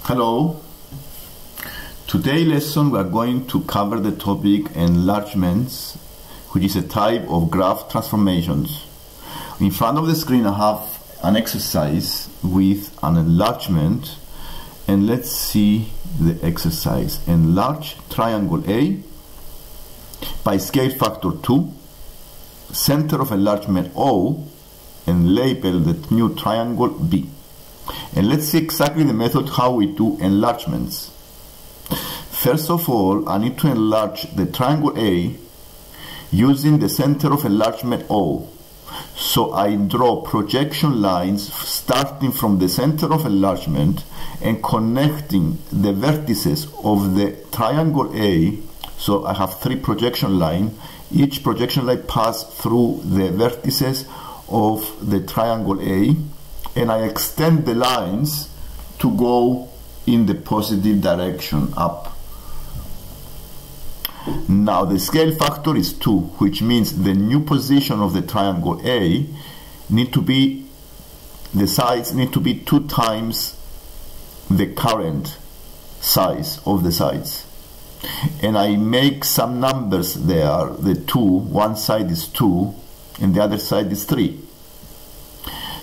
Hello. Today's lesson we are going to cover the topic enlargements, which is a type of graph transformations. In front of the screen I have an exercise with an enlargement, and let's see the exercise. Enlarge triangle A by scale factor 2, center of enlargement O, and label the new triangle B. And let's see exactly the method how we do enlargements. First of all, I need to enlarge the triangle A using the center of enlargement O. So I draw projection lines starting from the center of enlargement and connecting the vertices of the triangle A. So I have 3 projection lines. Each projection line passes through the vertices of the triangle A, and I extend the lines to go in the positive direction up. Now the scale factor is 2, which means the new position of the triangle A the sides need to be 2 times the current size of the sides. And I make some numbers there. The 2, one side is 2 and the other side is 3.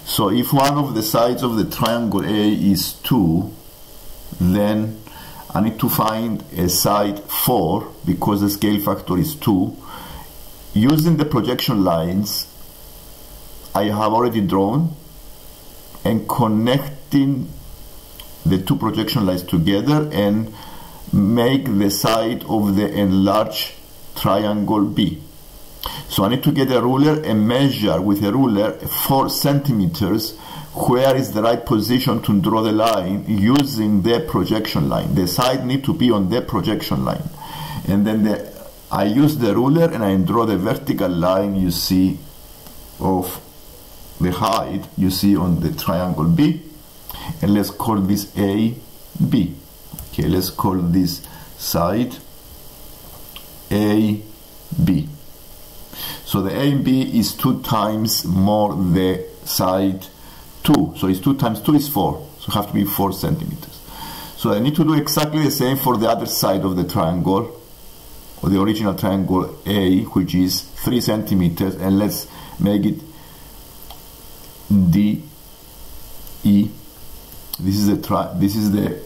So if one of the sides of the triangle A is 2, then I need to find a side 4 because the scale factor is 2. Using the projection lines I have already drawn and connecting the 2 projection lines together and make the side of the enlarged triangle B. So I need to get a ruler and measure with a ruler 4 centimeters where is the right position to draw the line using the projection line. The side need to be on the projection line. And then I use the ruler and I draw the vertical line you see of the height you see on the triangle B. And let's call this A, B. Okay, let's call this side A, B. So the A and B is 2 times more the side 2. So it's 2 times 2 is 4. So it have to be 4 centimeters. So I need to do exactly the same for the other side of the triangle, or the original triangle A, which is 3 centimeters. And let's make it D, E. This is the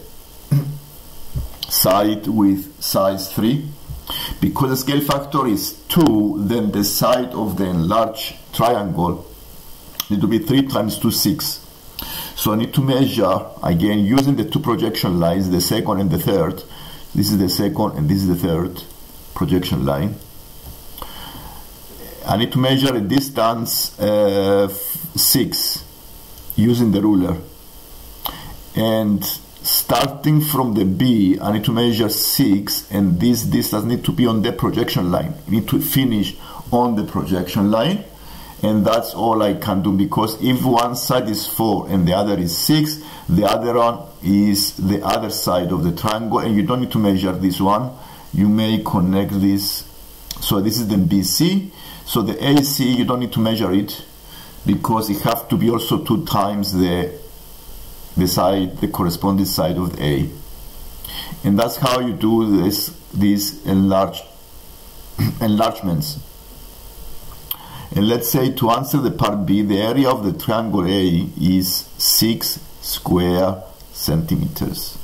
side with size 3. Because the scale factor is 2, then the side of the enlarged triangle need to be 3 times 2, 6. So I need to measure, again, using the 2 projection lines, the second and the third. This is the second and this is the third projection line. I need to measure a distance 6 using the ruler. And starting from the B, I need to measure 6, and this distance need to be on the projection line. I need to finish on the projection line, and that's all I can do, because if one side is 4 and the other is 6, the other one is the other side of the triangle, and you don't need to measure this one. You may connect this. So this is the BC. So the AC, you don't need to measure it, because it has to be also 2 times the corresponding side of the A. And that's how you do these enlargements. And let's say to answer the part B, the area of the triangle A is 6 square centimeters.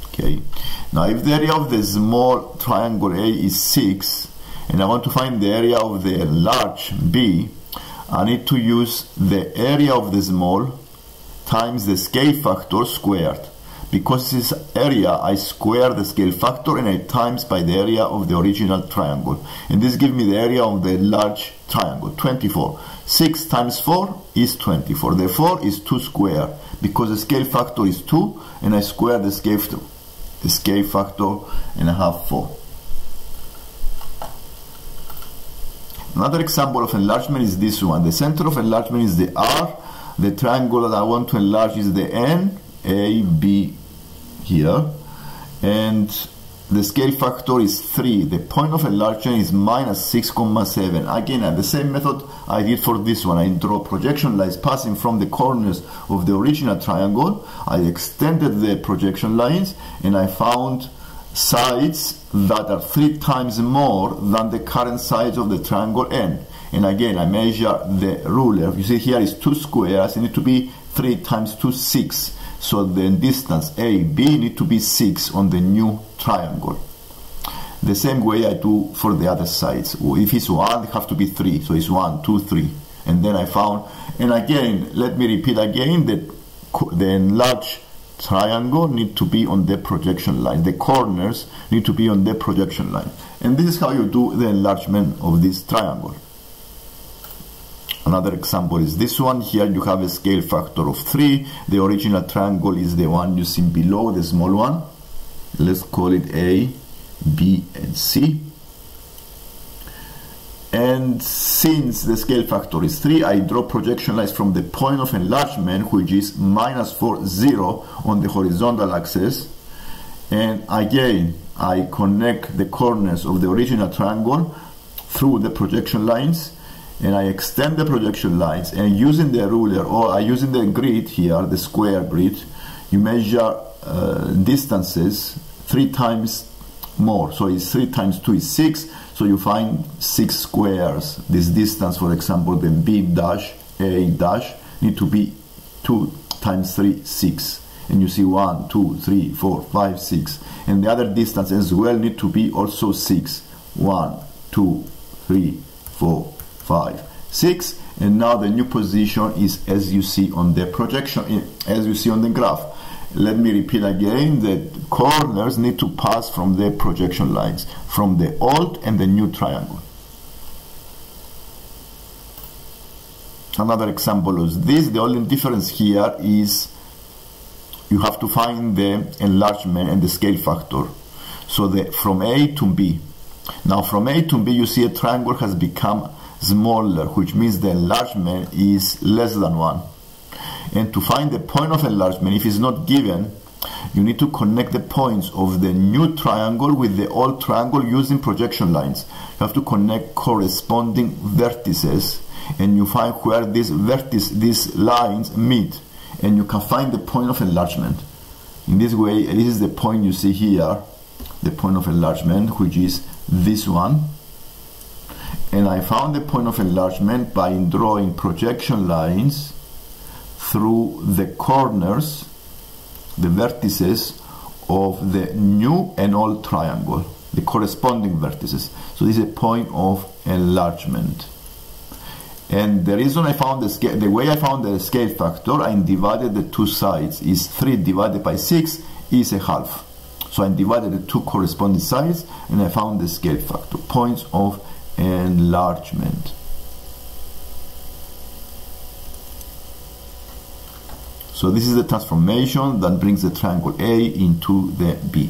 Okay. Now if the area of the small triangle A is 6, and I want to find the area of the enlarged B, I need to use the area of the small times the scale factor squared. Because this area, I square the scale factor and I times by the area of the original triangle. And this gives me the area of the large triangle, 24. 6 times 4 is 24. The 4 is 2 square, because the scale factor is 2, and I square the scale factor, and I have 4. Another example of enlargement is this one. The center of enlargement is the R. The triangle that I want to enlarge is the N, A, B here. And the scale factor is 3. The point of enlargement is minus 6,7. Again, the same method I did for this one. I draw projection lines passing from the corners of the original triangle. I extended the projection lines and I found sides that are 3 times more than the current sides of the triangle N. And again, I measure the ruler. You see here is 2 squares. It needs to be 3 times 2, 6. So the distance AB need to be 6 on the new triangle. The same way I do for the other sides. If it's 1, it have to be 3. So it's 1, 2, 3. And then I found, and again, let me repeat again, that the enlarged triangle need to be on the projection line. The corners need to be on the projection line. And this is how you do the enlargement of this triangle. Another example is this one. Here you have a scale factor of 3. The original triangle is the one you see below, the small one. Let's call it A, B, and C. And since the scale factor is 3, I draw projection lines from the point of enlargement, which is minus 4, 0 on the horizontal axis. And again, I connect the corners of the original triangle through the projection lines. And I extend the projection lines, and using the ruler, or using the grid here, the square grid, you measure distances 3 times more. So it's 3 times 2 is 6. So you find 6 squares. This distance, for example, the B dash, A dash, need to be 2 times 3, 6. And you see 1, 2, 3, 4, 5, 6. And the other distance as well need to be also 6. 1, 2, 3, 4, 5, 6, and now the new position is as you see on the projection, as you see on the graph. Let me repeat again that corners need to pass from the projection lines, from the old and the new triangle. Another example is this. The only difference here is you have to find the enlargement and the scale factor. So from A to B. Now from A to B you see a triangle has become smaller, which means the enlargement is less than 1. And to find the point of enlargement, if it's not given, you need to connect the points of the new triangle with the old triangle using projection lines. You have to connect corresponding vertices, and you find where these lines meet, and you can find the point of enlargement. In this way, this is the point you see here, the point of enlargement, which is this one. And I found the point of enlargement by drawing projection lines through the corners, the vertices of the new and old triangle, the corresponding vertices. So this is a point of enlargement. And the reason I found the way I found the scale factor, I divided the two sides. Is 3 divided by 6 is a half. So I divided the two corresponding sides and I found the scale factor, points of enlargement. So this is the transformation that brings the triangle A into the B.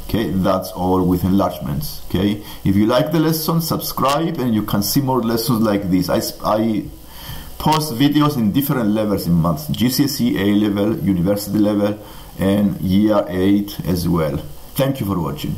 Okay, that's all with enlargements. Okay, if you like the lesson, subscribe and you can see more lessons like this. I post videos in different levels in maths: GCSE, A level, university level, and year 8 as well. Thank you for watching.